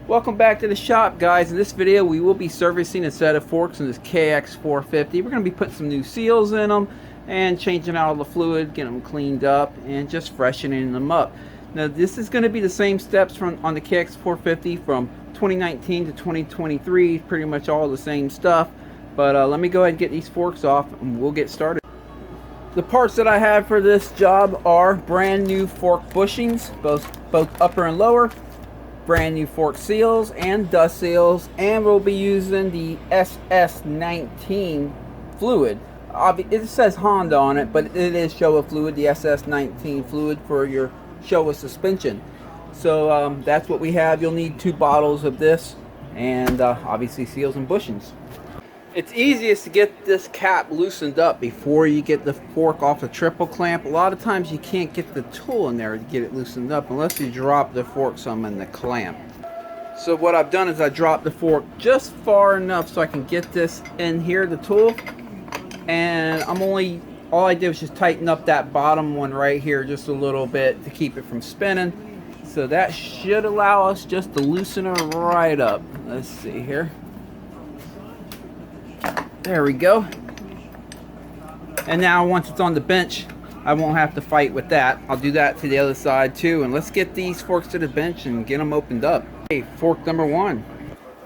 Welcome back to the shop, guys. In this video we will be servicing a set of forks in this KX450. We're going to be putting some new seals in them and changing out all the fluid, getting them cleaned up and just freshening them up. Now this is going to be the same steps on the KX450 from 2019 to 2023, pretty much all the same stuff. But let me go ahead and get these forks off and we'll get started. The parts that I have for this job are brand new fork bushings, both upper and lower, brand new fork seals and dust seals, and we'll be using the SS19 fluid. It says Honda on it, but it is Showa fluid, the SS19 fluid for your Showa suspension. So that's what we have. You'll need 2 bottles of this, and obviously seals and bushings. It's easiest to get this cap loosened up before you get the fork off the triple clamp. A lot of times you can't get the tool in there to get it loosened up unless you drop the fork some in the clamp. So what I've done is I dropped the fork just far enough so I can get this in here, the tool. And all I did was just tighten up that bottom one right here just a little bit to keep it from spinning. So that should allow us just to loosen her right up. Let's see here. There we go. And now once it's on the bench, I won't have to fight with that. I'll do that to the other side too. And let's get these forks to the bench and get them opened up. Okay, fork number 1.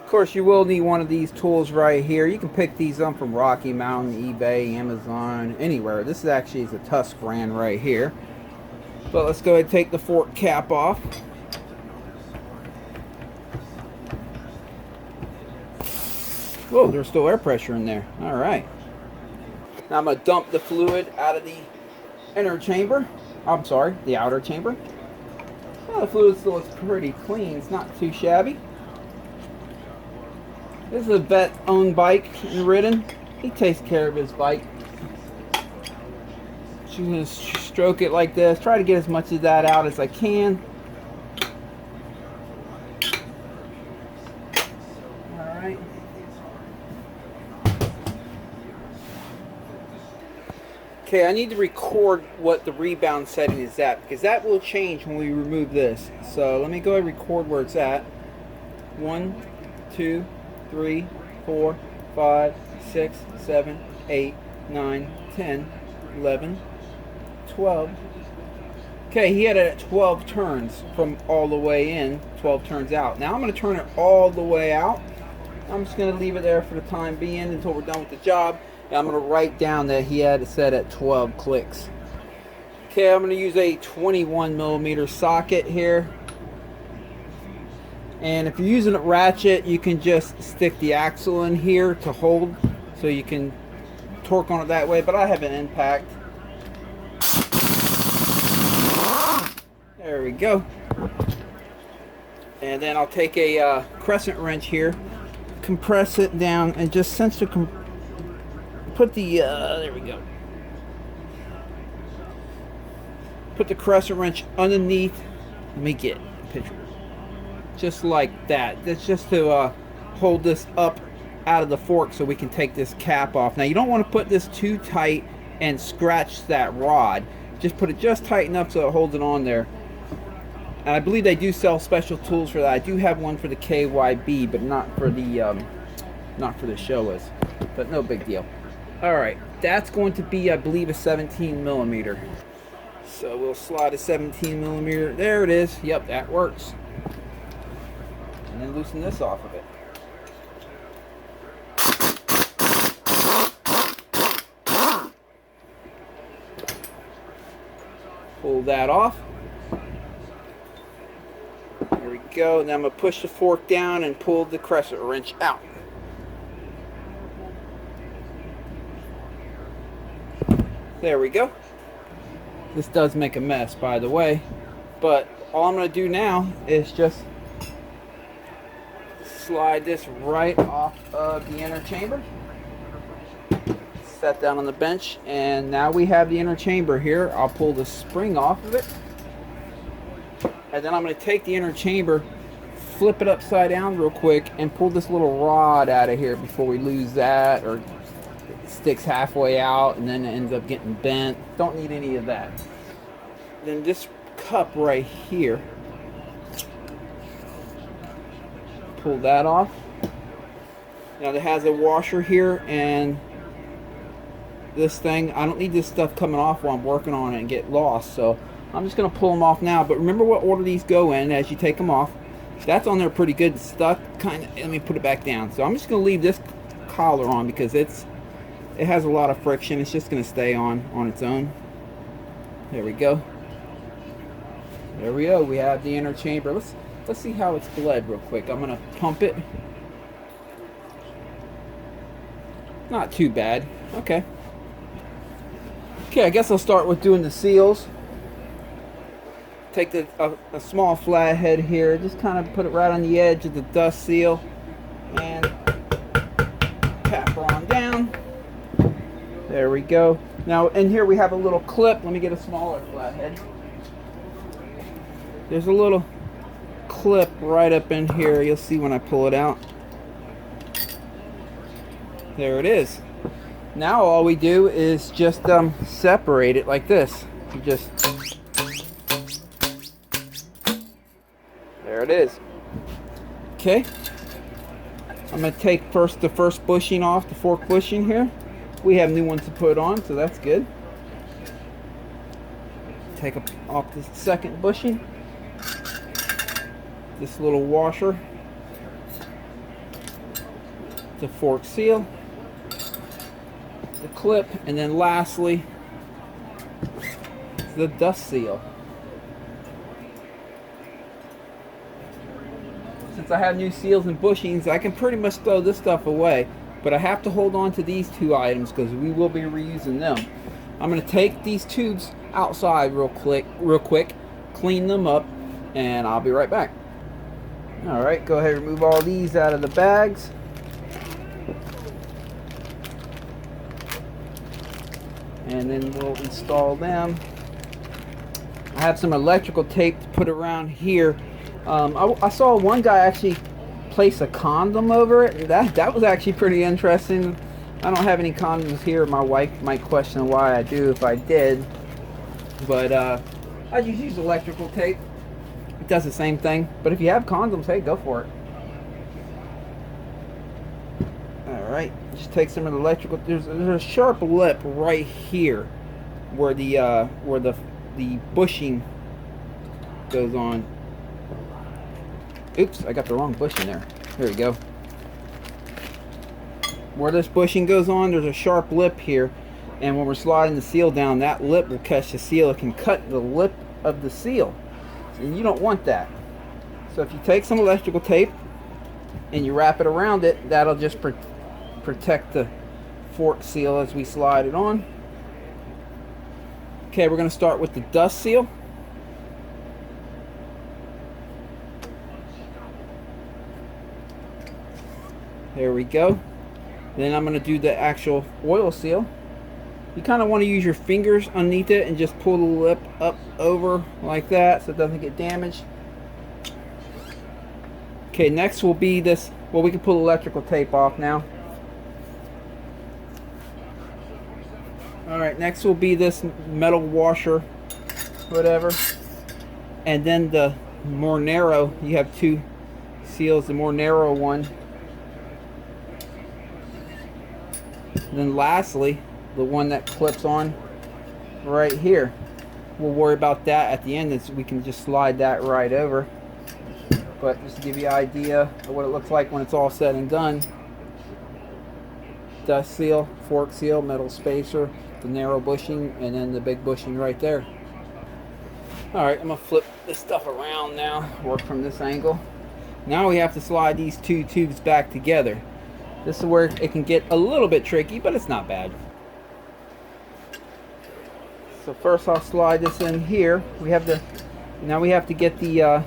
Of course, you will need one of these tools right here. You can pick these up from Rocky Mountain, eBay, Amazon, anywhere. This is actually a Tusk brand right here. But let's go ahead and take the fork cap off. Whoa, there's still air pressure in there. Alright. Now I'm going to dump the fluid out of the inner chamber. I'm sorry, the outer chamber. Well, the fluid still looks pretty clean. It's not too shabby. This is a vet-owned bike and ridden. He takes care of his bike. Just going to stroke it like this. Try to get as much of that out as I can. Alright. Okay, I need to record what the rebound setting is at, because that will change when we remove this. So let me go ahead and record where it's at. 1, 2, 3, 4, 5, 6, 7, 8, 9, 10, 11, 12. Okay, he had it at 12 turns from all the way in, 12 turns out. Now I'm going to turn it all the way out. I'm just going to leave it there for the time being until we're done with the job. And I'm going to write down that he had it set at 12 clicks. Okay, I'm going to use a 21mm socket here. And if you're using a ratchet, you can just stick the axle in here to hold, so you can torque on it that way. But I have an impact. There we go. And then I'll take a crescent wrench here, compress it down, and just cinch the put the there we go. Put the crescent wrench underneath. Let me get a picture. Just like that. That's just to hold this up out of the fork so we can take this cap off. Now you don't want to put this too tight and scratch that rod. Just put it just tight enough so it holds it on there. And I believe they do sell special tools for that. I do have one for the KYB, but not for the Showas. But no big deal. Alright, that's going to be, I believe, a 17mm. So we'll slide a 17mm. There it is. Yep, that works. And then loosen this off of it. Pull that off. There we go. Now I'm going to push the fork down and pull the crescent wrench out. There we go. This does make a mess, by the way, but all I'm going to do now is just slide this right off of the inner chamber, set down on the bench, and now we have the inner chamber here. I'll pull the spring off of it, and then I'm going to take the inner chamber, flip it upside down real quick, and pull this little rod out of here before we lose that, or sticks halfway out and then it ends up getting bent. Don't need any of that. Then this cup right here, pull that off. Now it has a washer here, and this thing, I don't need this stuff coming off while I'm working on it and get lost, so I'm just going to pull them off now. But remember what order these go in as you take them off. That's on there pretty good, stuck kind of. Let me put it back down. So I'm just going to leave this collar on because it has a lot of friction. It's just going to stay on its own. There we go. There we go. We have the inner chamber. Let's see how it's bled real quick. I'm going to pump it. Not too bad. Okay. Okay, I guess I'll start with doing the seals. Take a small flathead here, just kind of put it right on the edge of the dust seal, and tap her on down. There we go. Now in here we have a little clip. Let me get a smaller flathead. There's a little clip right up in here. You'll see when I pull it out. There it is. Now all we do is just separate it like this. You just, there it is. Okay. I'm going to take the first bushing off, the fork bushing here. We have new ones to put on, so that's good. Take off the second bushing. This little washer. The fork seal. The clip, and then lastly the dust seal. Since I have new seals and bushings, I can pretty much throw this stuff away, but I have to hold on to these two items because we will be reusing them. I'm going to take these tubes outside real quick, clean them up, and I'll be right back. Alright, go ahead and remove all these out of the bags. And then we'll install them. I have some electrical tape to put around here. I saw one guy actually place a condom over it. That was actually pretty interesting. I don't have any condoms here. My wife might question why I do if I did. But I just use electrical tape. It does the same thing. But if you have condoms, hey, go for it. Alright, just take some of the electrical. There's a sharp lip right here where the bushing goes on. Oops, I got the wrong bushing there. There we go. Where this bushing goes on, there's a sharp lip here, and when we're sliding the seal down, that lip will catch the seal. It can cut the lip of the seal, and you don't want that. So if you take some electrical tape and you wrap it around it, that'll just protect the fork seal as we slide it on. Okay, we're going to start with the dust seal. There we go. Then I'm going to do the actual oil seal. You kind of want to use your fingers underneath it and just pull the lip up over like that so it doesn't get damaged. Okay, next will be this. Well, we can pull electrical tape off now. Alright, next will be this metal washer, whatever. And then the more narrow, you have two seals, the more narrow one. And then lastly, the one that clips on right here. We'll worry about that at the end, as we can just slide that right over. But just to give you an idea of what it looks like when it's all said and done. Dust seal, fork seal, metal spacer, the narrow bushing, and then the big bushing right there. Alright, I'm going to flip this stuff around now, work from this angle. Now we have to slide these two tubes back together. This is where it can get a little bit tricky, but it's not bad. So first I'll slide this in here. Now we have to get the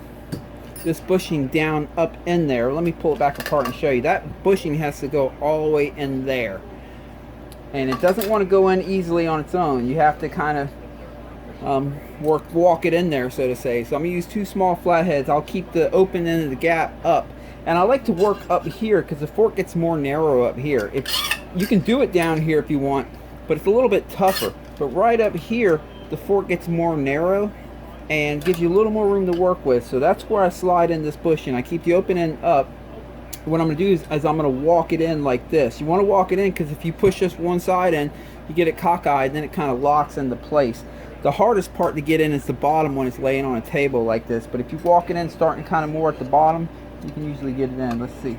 this bushing down up in there. Let me pull it back apart and show you. That bushing has to go all the way in there. And it doesn't want to go in easily on its own. You have to kind of walk it in there, so to say. So I'm going to use two small flatheads. I'll keep the open end of the gap up. And I like to work up here because the fork gets more narrow up here. You can do it down here if you want, but it's a little bit tougher. But right up here, the fork gets more narrow and gives you a little more room to work with. So that's where I slide in this bushing. I keep the open end up what I'm going to do is I'm going to walk it in like this. You want to walk it in because if you push this one side in, you get it cockeyed, then it kind of locks into place. The hardest part to get in is the bottom when it's laying on a table like this, but if you walk it in starting kind of more at the bottom, you can usually get it in. Let's see.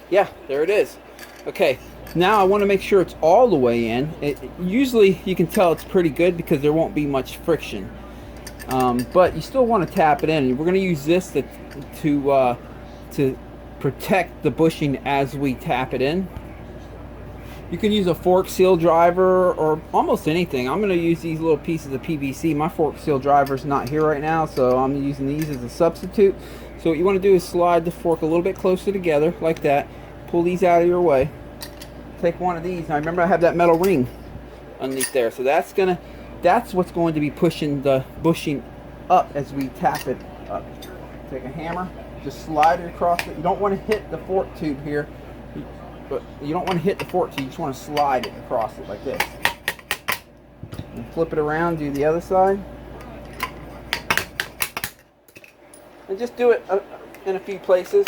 Yeah, there it is. Okay, now I want to make sure it's all the way in. Usually you can tell it's pretty good because there won't be much friction. But you still want to tap it in. We're going to use this to protect the bushing as we tap it in. You can use a fork seal driver or almost anything. I'm going to use these little pieces of PVC. My fork seal driver is not here right now, so I'm using these as a substitute. So what you want to do is slide the fork a little bit closer together like that. Pull these out of your way. Take one of these. Now remember I have that metal ring underneath there. So that's what's going to be pushing the bushing up as we tap it up. Take a hammer, just slide it across it. You don't want to hit the fork tube here. But you don't want to hit the fork tube, you just want to slide it across it like this. And flip it around, do the other side. And just do it in a few places,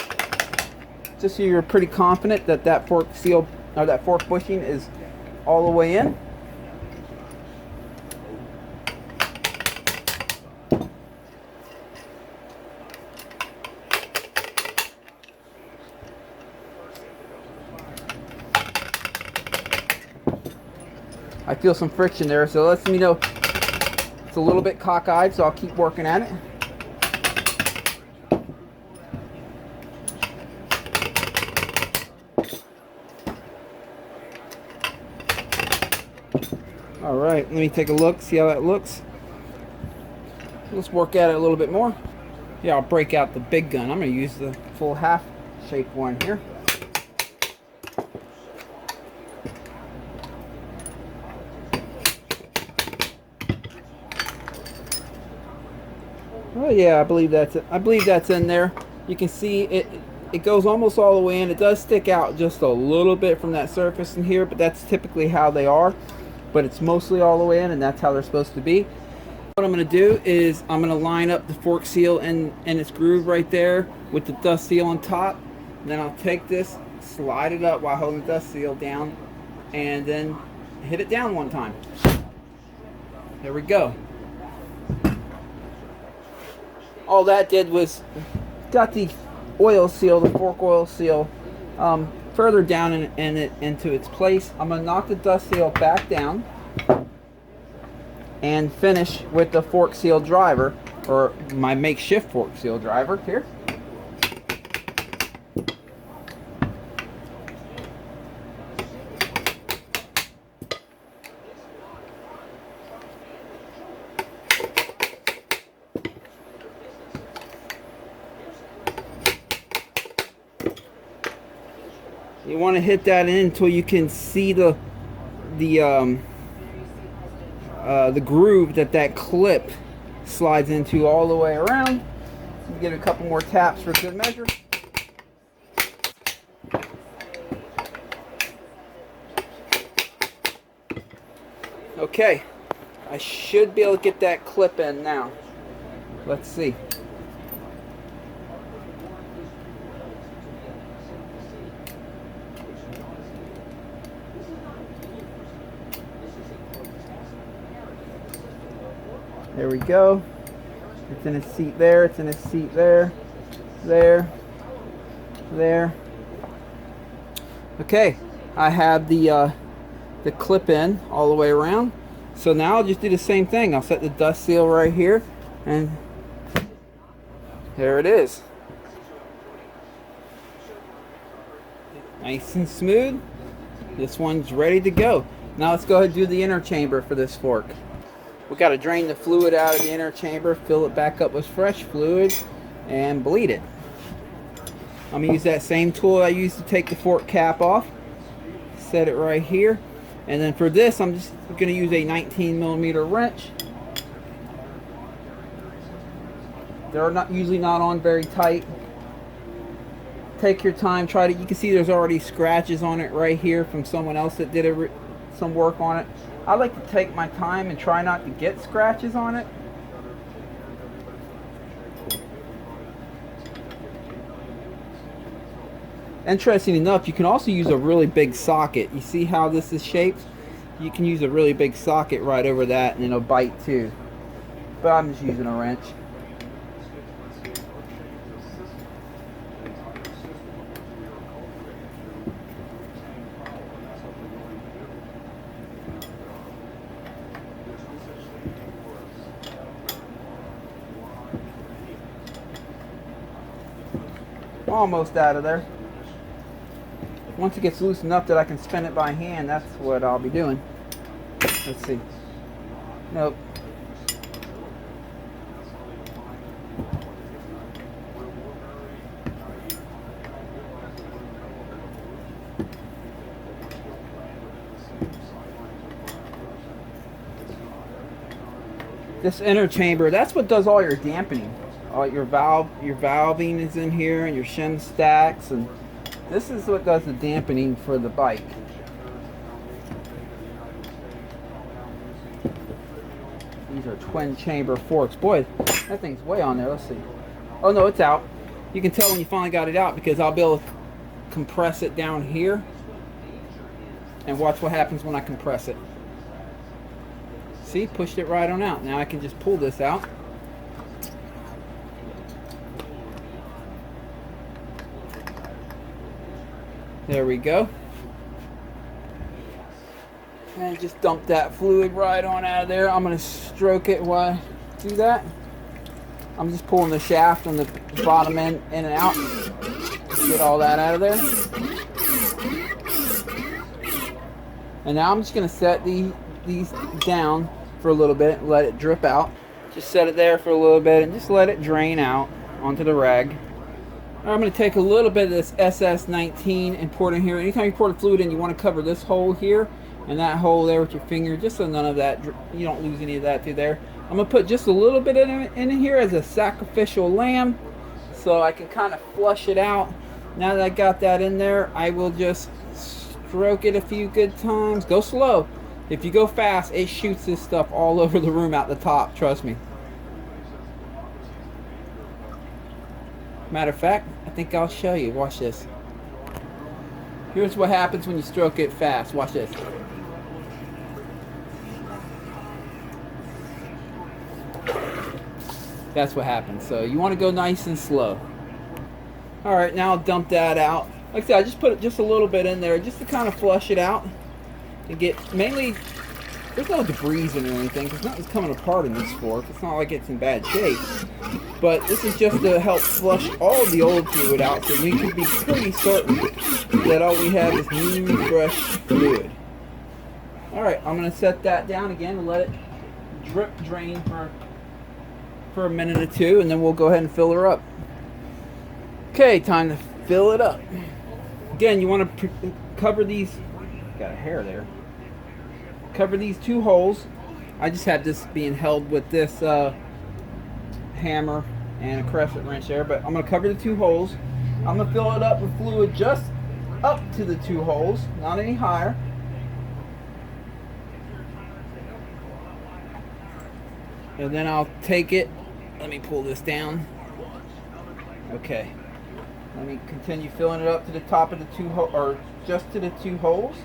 just so you're pretty confident that that fork seal or that fork bushing is all the way in. I feel some friction there, so lets me know it's a little bit cockeyed, so I'll keep working at it. Alright, let me take a look, see how that looks. Let's work at it a little bit more. Yeah, I'll break out the big gun. I'm going to use the full half shape one here. Oh yeah, I believe that's in there. You can see it goes almost all the way in. It does stick out just a little bit from that surface in here, but that's typically how they are. But it's mostly all the way in, and that's how they're supposed to be. What I'm going to do is I'm going to line up the fork seal in its groove right there with the dust seal on top. And then I'll take this, slide it up while holding the dust seal down, and then hit it down one time. There we go. All that did was got the oil seal, the fork oil seal, further down into its place. I'm going to knock the dust seal back down and finish with the fork seal driver, or my makeshift fork seal driver here. You want to hit that in until you can see the groove that clip slides into all the way around. Give it a couple more taps for good measure. Okay, I should be able to get that clip in now. Let's see. There we go. It's in its seat there. It's in its seat there. There. There. Okay. I have the clip in all the way around. So now I'll just do the same thing. I'll set the dust seal right here, and there it is. Nice and smooth. This one's ready to go. Now let's go ahead and do the inner chamber for this fork. We got to drain the fluid out of the inner chamber, fill it back up with fresh fluid, and bleed it. I'm going to use that same tool I used to take the fork cap off. Set it right here. And then for this, I'm just going to use a 19mm wrench. They're not usually not on very tight. Take your time, try to, you can see there's already scratches on it right here from someone else that did some work on it. I like to take my time and try not to get scratches on it. Interesting enough, you can also use a really big socket. You see how this is shaped? You can use a really big socket right over that and it'll bite too. But I'm just using a wrench. Almost out of there. Once it gets loose enough that I can spin it by hand, that's what I'll be doing. Let's see. Nope. This inner chamber, that's what does all your dampening. All your valving is in here, and your shim stacks, and this is what does the dampening for the bike. These are twin chamber forks. Boy, that thing's way on there. Let's see. Oh no, it's out. You can tell when you finally got it out because I'll be able to compress it down here. And watch what happens when I compress it. See, pushed it right on out. Now I can just pull this out. There we go. And just dump that fluid right on out of there. I'm going to stroke it while I do that. I'm just pulling the shaft on the bottom end in and out. Get all that out of there. And now I'm just going to set these down for a little bit and let it drip out. Just set it there for a little bit and just let it drain out onto the rag. I'm going to take a little bit of this SS19 and pour it in here. Anytime you pour the fluid in, you want to cover this hole here and that hole there with your finger, just so none of that, you don't lose any of that through there. I'm going to put just a little bit in here as a sacrificial lamb so I can kind of flush it out. Now that I got that in there, I will just stroke it a few good times. Go slow. If you go fast, it shoots this stuff all over the room out the top, trust me. Matter of fact, I think I'll show you. Watch this. Here's what happens when you stroke it fast. Watch this. That's what happens. So you want to go nice and slow. Alright, now I'll dump that out. Like I said, I just put just a little bit in there just to kind of flush it out. And get, mainly, there's no debris in it or anything because nothing's coming apart in this fork. It's not like it's in bad shape. But this is just to help flush all the old fluid out so we can be pretty certain that all we have is new, fresh fluid. Alright, I'm going to set that down again and let it drip drain for a minute or two, and then we'll go ahead and fill her up. Okay, time to fill it up. Again, you want to cover these, got a hair there, cover these two holes. I just have this being held with this hammer and a crescent wrench there, but I'm going to cover the two holes. I'm going to fill it up with fluid just up to the two holes, not any higher. And then I'll take it, let me pull this down. Okay, let me continue filling it up to the top of the two holes, or just to the two holes.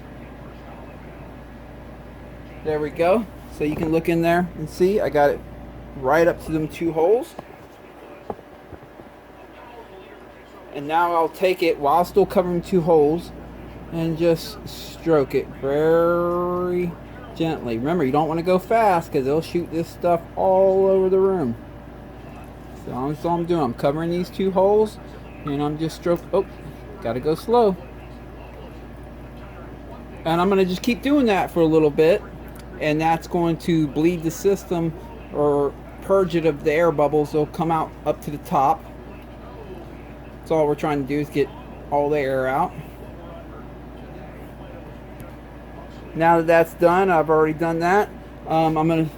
There we go. So you can look in there and see I got it right up to them two holes. And now I'll take it while still covering two holes and just stroke it very gently. Remember, you don't want to go fast because it'll shoot this stuff all over the room. So that's all I'm doing. I'm covering these two holes and I'm just stroking. Oh, gotta go slow. And I'm gonna just keep doing that for a little bit, and that's going to bleed the system or purge it of the air bubbles. They'll come out up to the top. That's all we're trying to do, is get all the air out. Now that that's done, I've already done that. I'm going to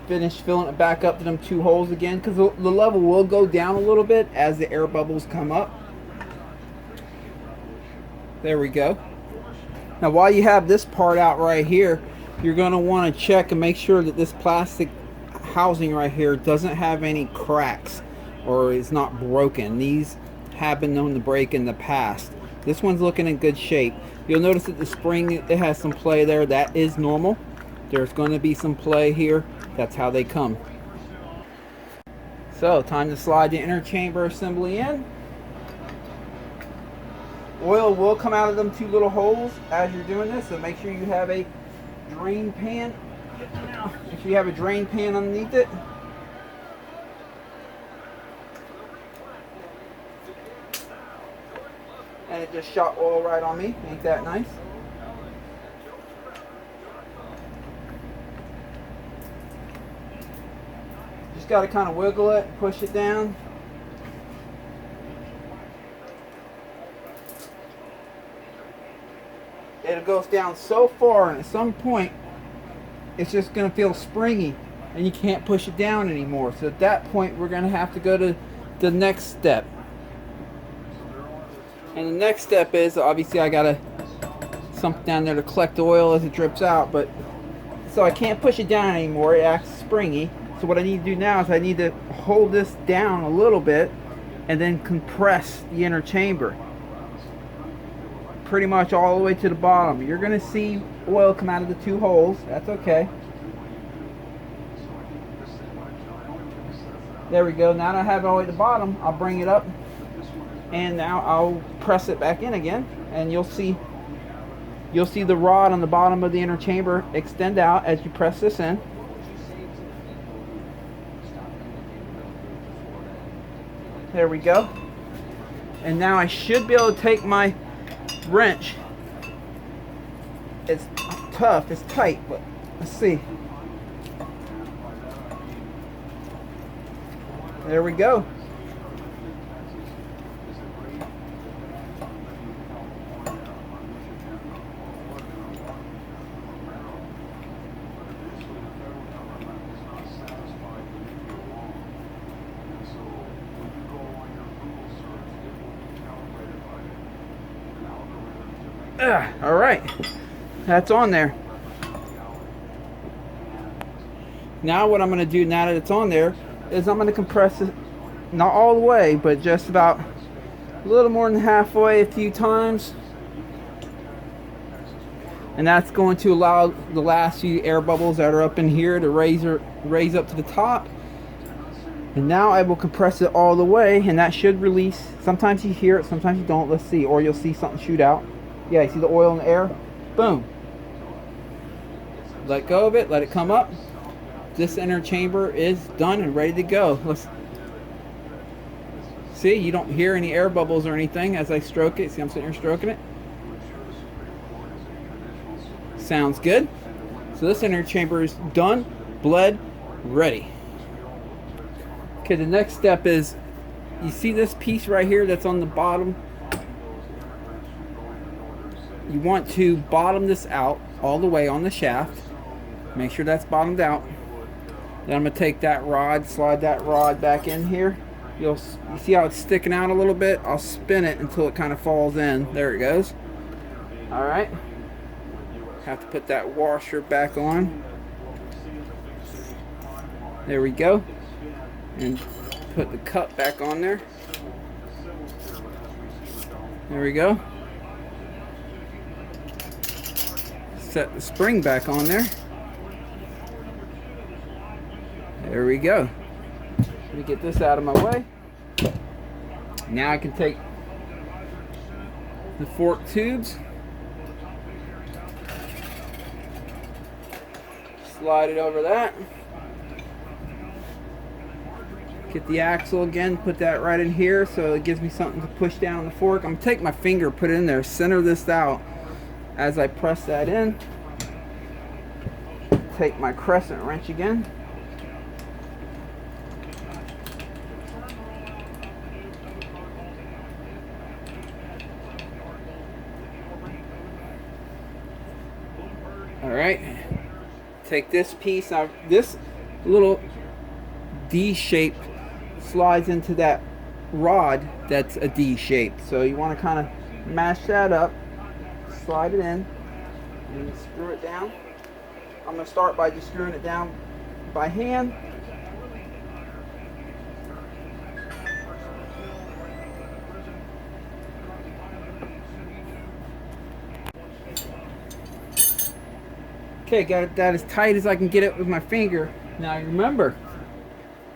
finish filling it back up to them 2 holes again, because the level will go down a little bit as the air bubbles come up. There we go. Now while you have this part out right here, you're going to want to check and make sure that this plastic housing right here doesn't have any cracks or is not broken. These have been known to break in the past. This one's looking in good shape. You'll notice that the spring, it has some play there. That is normal. There's going to be some play here. That's how they come. So time to slide the inner chamber assembly in. Oil will come out of them 2 little holes as you're doing this, so make sure you have a drain pan. Make sure you have a drain pan underneath it. And it just shot oil right on me. Ain't that nice? Just got to kind of wiggle it, push it down. It goes down so far, and at some point it's just going to feel springy and you can't push it down anymore. So at that point we're going to have to go to the next step. And the next step is, obviously I got something down there to collect the oil as it drips out, but so I can't push it down anymore. It acts springy. So what I need to do now is I need to hold this down a little bit and then compress the inner chamber pretty much all the way to the bottom. You're going to see oil come out of the 2 holes. That's okay. There we go. Now that I have it all the way to the bottom, I'll bring it up and now I'll press it back in again, and you'll see the rod on the bottom of the inner chamber extend out as you press this in. There we go. And now I should be able to take my wrench. It's tough, it's tight, but let's see. There we go. All right, that's on there. Now what I'm going to do now that it's on there is I'm going to compress it, not all the way, but just about a little more than halfway a few times. And that's going to allow the last few air bubbles that are up in here to raise up to the top. And now I will compress it all the way, and that should release. Sometimes you hear it, sometimes you don't. Let's see. Or you'll see something shoot out. Yeah, you see the oil in the air? Boom. Let go of it, let it come up. This inner chamber is done and ready to go. Let's see, you don't hear any air bubbles or anything as I stroke it. See, I'm sitting here stroking it. Sounds good. So this inner chamber is done, bled, ready. Okay, the next step is, you see this piece right here that's on the bottom? You want to bottom this out all the way on the shaft. Make sure that's bottomed out. Then I'm going to take that rod, slide that rod back in here. You see how it's sticking out a little bit? I'll spin it until it kind of falls in. There it goes. Alright. Have to put that washer back on. There we go. And put the cup back on there. There we go. Set the spring back on there. There we go. Let me get this out of my way. Now I can take the fork tubes, slide it over that, get the axle again, put that right in here so it gives me something to push down on the fork. I'm going to take my finger, put it in there, center this out. As I press that in, take my crescent wrench again. Alright, take this piece out. This little D shape slides into that rod that's a D shape. So you want to kind of mash that up, slide it in, and screw it down. I'm going to start by just screwing it down by hand. Okay, got that as tight as I can get it with my finger. Now remember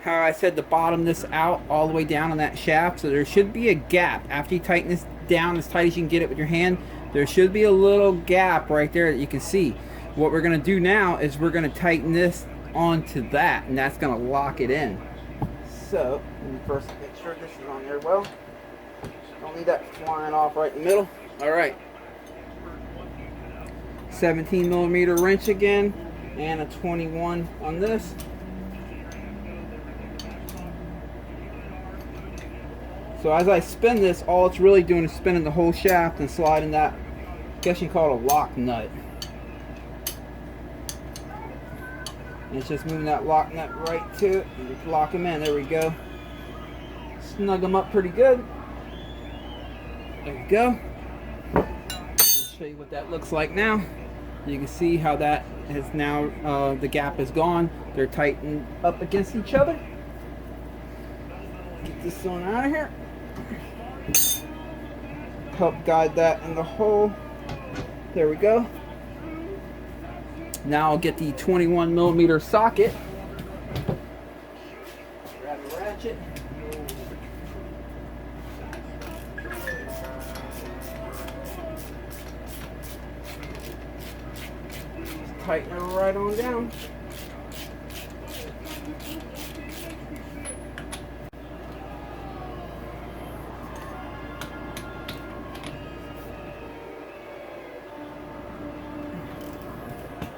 how I said to bottom this out all the way down on that shaft, so there should be a gap. After you tighten this down as tight as you can get it with your hand, there should be a little gap right there that you can see. What we're going to do now is we're going to tighten this onto that, and that's going to lock it in. So let me first make sure this is on there well. Don't need that flying off right in the middle. All right, 17mm wrench again, and a 21 on this. So as I spin this, all it's really doing is spinning the whole shaft and sliding that, I guess you can call it a lock nut. And it's just moving that lock nut right to it and lock them in. There we go. Snug them up pretty good. There you go. I'll show you what that looks like now. You can see how that has now, the gap is gone. They're tightened up against each other. Get this one out of here. Help guide that in the hole. There we go. Now I'll get the 21mm socket. Grab a ratchet. Just tighten it right on down.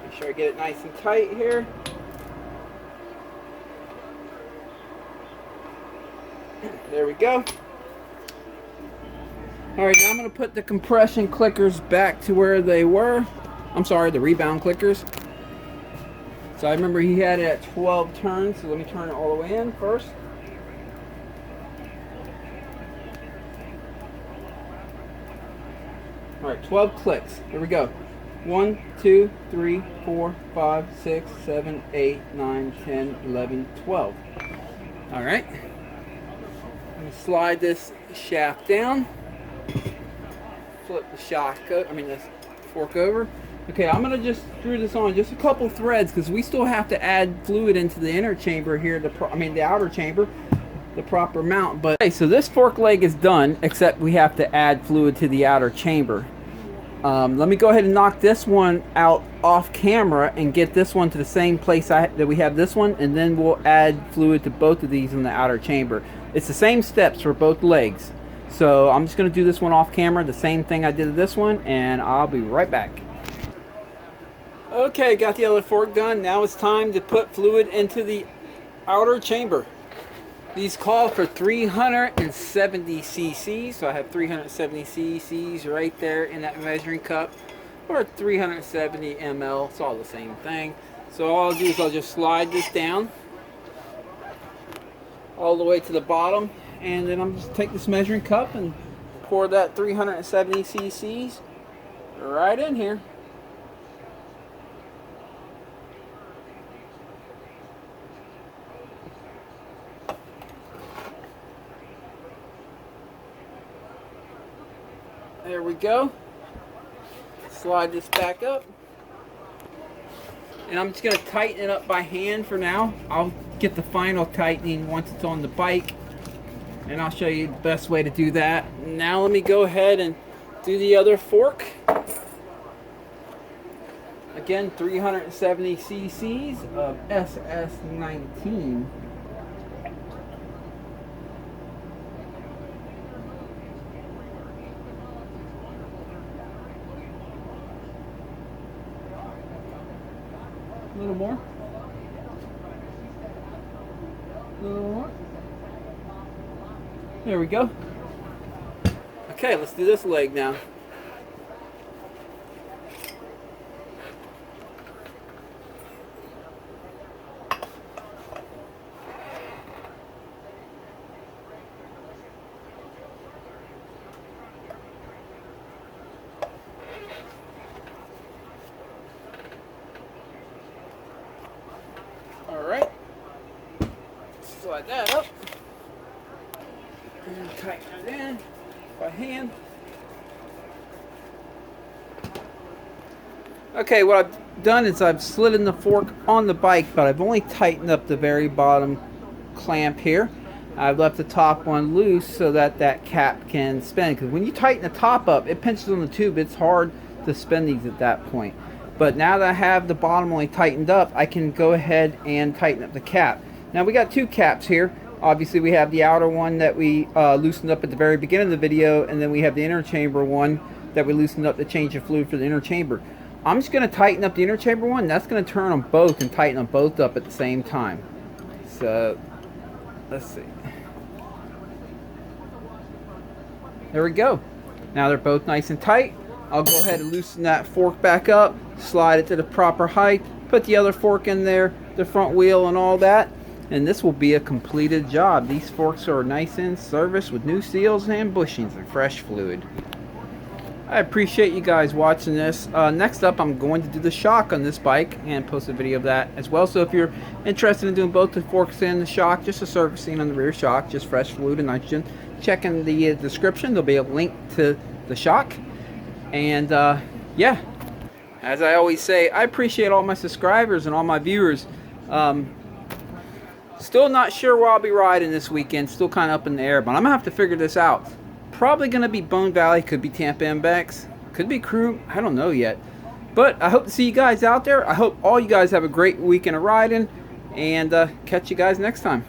Make sure I get it nice and tight here. There we go. Alright, now I'm going to put the compression clickers back to where they were. I'm sorry, the rebound clickers. So I remember he had it at 12 turns, so let me turn it all the way in first. Alright, 12 clicks. Here we go. 1, 2, 3, 4, 5, 6, 7, 8, 9, 10, 11, 12. Alright. I'm going to slide this shaft down. Flip the fork over. Okay, I'm going to just screw this on just a couple threads because we still have to add fluid into the inner chamber here, the outer chamber, the proper mount. But okay, so this fork leg is done, except we have to add fluid to the outer chamber. Let me go ahead and knock this one out off camera and get this one to the same place that we have this one, and then we'll add fluid to both of these in the outer chamber. It's the same steps for both legs. So I'm just going to do this one off camera, the same thing I did to this one, and I'll be right back. Okay, got the other fork done. Now it's time to put fluid into the outer chamber. These call for 370 cc's, so I have 370 cc's right there in that measuring cup, or 370 ml, it's all the same thing. So all I'll do is I'll just slide this down all the way to the bottom, and then I'm just take this measuring cup and pour that 370 cc's right in here. There we go. Slide this back up. And I'm just going to tighten it up by hand for now. I'll get the final tightening once it's on the bike. And I'll show you the best way to do that. Now let me go ahead and do the other fork. Again, 370 cc's of SS19. A little more. A little more. There we go. Okay, let's do this leg now. slide that up and tighten it in by hand. Okay, what I've done is I've slid in the fork on the bike, but I've only tightened up the very bottom clamp here. I've left the top one loose so that that cap can spin, because when you tighten the top up, it pinches on the tube. It's hard to spin these at that point. But now that I have the bottom only tightened up, I can go ahead and tighten up the cap. Now we got two caps here. Obviously we have the outer one that we loosened up at the very beginning of the video, and then we have the inner chamber one that we loosened up to change the fluid for the inner chamber. I'm just going to tighten up the inner chamber one. That's going to turn them both and tighten them both up at the same time. So let's see. There we go. Now they're both nice and tight. I'll go ahead and loosen that fork back up, slide it to the proper height, put the other fork in there, the front wheel and all that, and this will be a completed job. These forks are nice in service with new seals and bushings and fresh fluid. I appreciate you guys watching this. Next up, I'm going to do the shock on this bike and post a video of that as well. So if you're interested in doing both the forks and the shock, just a servicing on the rear shock, just fresh fluid and nitrogen, check in the description. There'll be a link to the shock. And yeah, as I always say, I appreciate all my subscribers and all my viewers. Still not sure where I'll be riding this weekend. Still kind of up in the air, but I'm going to have to figure this out. Probably going to be Bone Valley, could be Tampa MBX, could be Crew, I don't know yet. But I hope to see you guys out there. I hope all you guys have a great weekend of riding, and catch you guys next time.